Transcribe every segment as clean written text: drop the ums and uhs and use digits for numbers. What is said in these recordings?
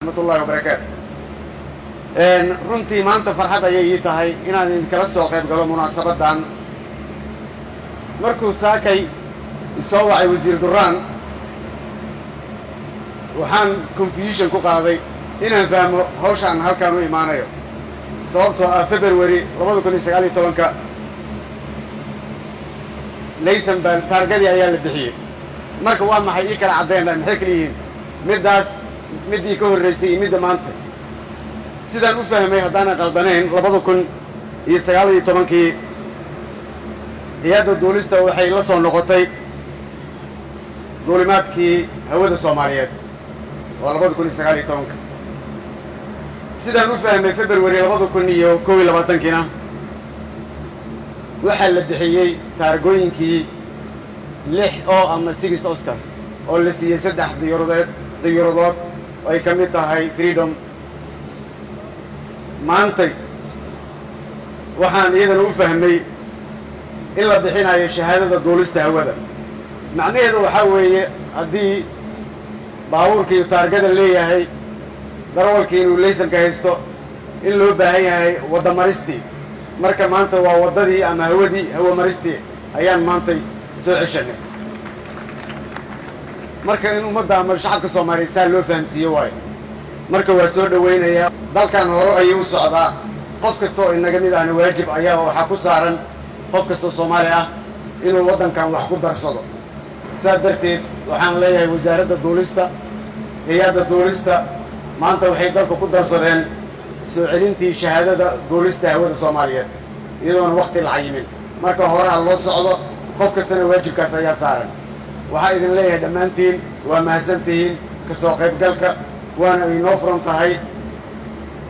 ورحمة الله وبركاته. runtii maanta farxad ayay ii tahay inaan idinkala soo qayb galo munaasabadan. markuu saakay isoo wacay wasiir Durraan waxaan confusion ku qaaday inaan fahmo hawshan halkaan u imaanayo sababtoo ah February 2019 laysan baan targadii ayaa la bixiyay. marka waa maxay ii kala cadeynaa maxay kala yihiin midii ka horeysay midda maanta sidaan u fahmay haddaan qaldanayn 2019 hay'adda duulista waxay la soo noqotay duulimaadkii hawada Soomaaliyeed oo 2019 sidaan u fahmay February 2021 waxaa la bixiyay taargooyinkii 6 oo ama 6 Oscar oo la siiyay 3 diyuuradood oo ay ka mid tahay Freedom. maanta waxaan iyadana u fahmay in la bixinayo shahaadada duulista hawada. macnaheedu waxa weeye haddii baabuurkii taargada leeyahay darawalkii inuu laysanka haysto in loo baahan yahay wada maristii. marka maanta waa wadadii ama hawa maristii ayaan maanta soo ceshanay. marka in ummadda ama shacabka Soomaaliyeed saa loo fahamsiiyo waayo. marka waa soo dhaweynaya dalkan hore ayuu socdaa. qof kasta oo inaga mid ahna waajib ayaa waxa ku saaran qof kasta Soomaali ah inuu wadankan wax ku darsado. saa darteed waxaan leeyahay wasaaradda duulista hay'adda duulista maanta waxay dalka ku darsadeen soo celintii shahaadada duulista hawada Soomaaliyeed iyadoon waqti la cayimin. marka hore loo socdo qof kastana waajibkaas ayaa saaran. waxaa idin leeyahay dhammaantiin waa mahadsantihiin ka soo qaybgalka waana inoo furan tahay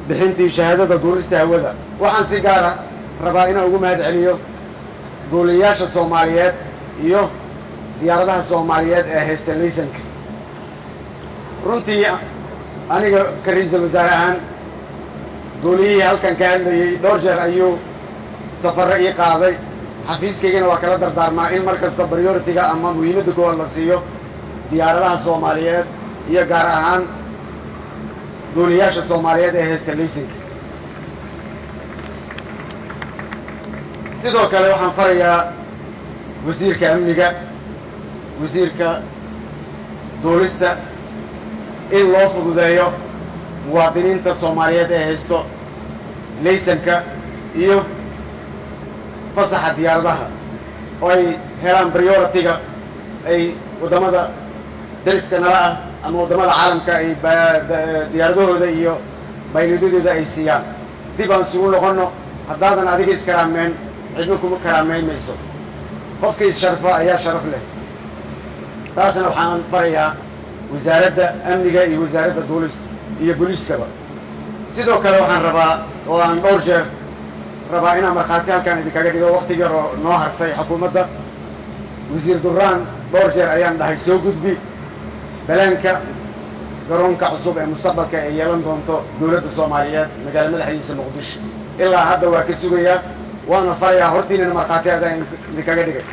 bixintii shahaadada duulista hawada. waxaan si gaar ah rabaa inaan ugu mahad celiyo duuliyaasha Soomaaliyeed iyo diyaaradaha Soomaaliyeed ee haysta laysanka. runtii aniga ka ra'iisul wasaare ahaan duuliyihii halkan ka hadlayay dhowr jeer ayuu safarro ii qaaday. xafiiskaygana waa kala dardaarmaa in mar kasta priority-ga ama muhiimadda koowaad la siiyo diyaaradaha Soomaaliyeed iyo gaar ahaan duuliyaasha Soomaaliyeed ee haysta laysanka. sidoo kale waxaan farayaa wasiirka amniga wasiirka duulista in loo fududeeyo muwaadiniinta Soomaaliyeed ee haysto laysanka iyo fasaxa diyaaradaha oo ay helaan priority-ga ay wadamada dariska nala ah ama wadamada caalamka ay diyaaradahooda iyo baylidadooda ay siiyaan. dib aan isugu noqono haddaadan adiga iskaraameen cidna kuma karaameynayso. qofka is-sharfa ayaa sharaf leh. taasna waxaan farayaa wasaaradda amniga iyo wasaaradda duulista iyo booliiskaba. sidoo kale waxaan rabaa oo aan dhowr jeer rabaa inaan markhaati halkaan idinkaga dhigo waqti yar oo noo hartay xukuumadda. wasiir Durraan dhowr jeer ayaan dhahay soo gudbi balaanka garoonka cusub ee mustaqbalka ay yeelan doonto dowladda Soomaaliyeed magaalada madaxdiisa Muqdisho. ilaa hadda waa ka sugayaa waana farayaa hortiinana markhaati ayaan idinkaga dhigay.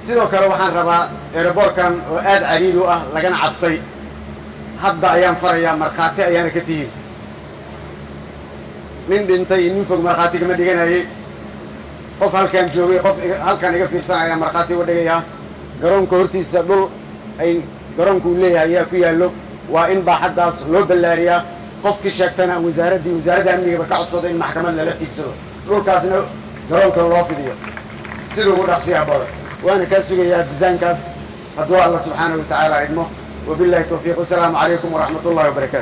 sidoo kale waxaan rabaa airportkan oo aad cariid u ah lagana cabtay hadda ayaan farayaa markhaati ayaana ka tihiin. nin dhintay nin fog markhaati kama dhiganayay. qof halkaan joogay qof halkaan iga fiirsanaya markhaati uga dhigayaa. garoonka hortiisa dhul ay garoonku leeyahay ayaa ku yaallo. waa in baaxaddaas loo ballaariyaa. qofkii sheegtana wasaaradda amniga ka codsado in maxkamad lala tiigsado dhulkaasna garoonka loo fidiyo sidoo ugu dhaqsiyaa badan. وانا كاسوغيا ديزاينكاس هدو الله سبحانه وتعالى علمه. وبالله التوفيق والسلام عليكم ورحمة الله وبركاته.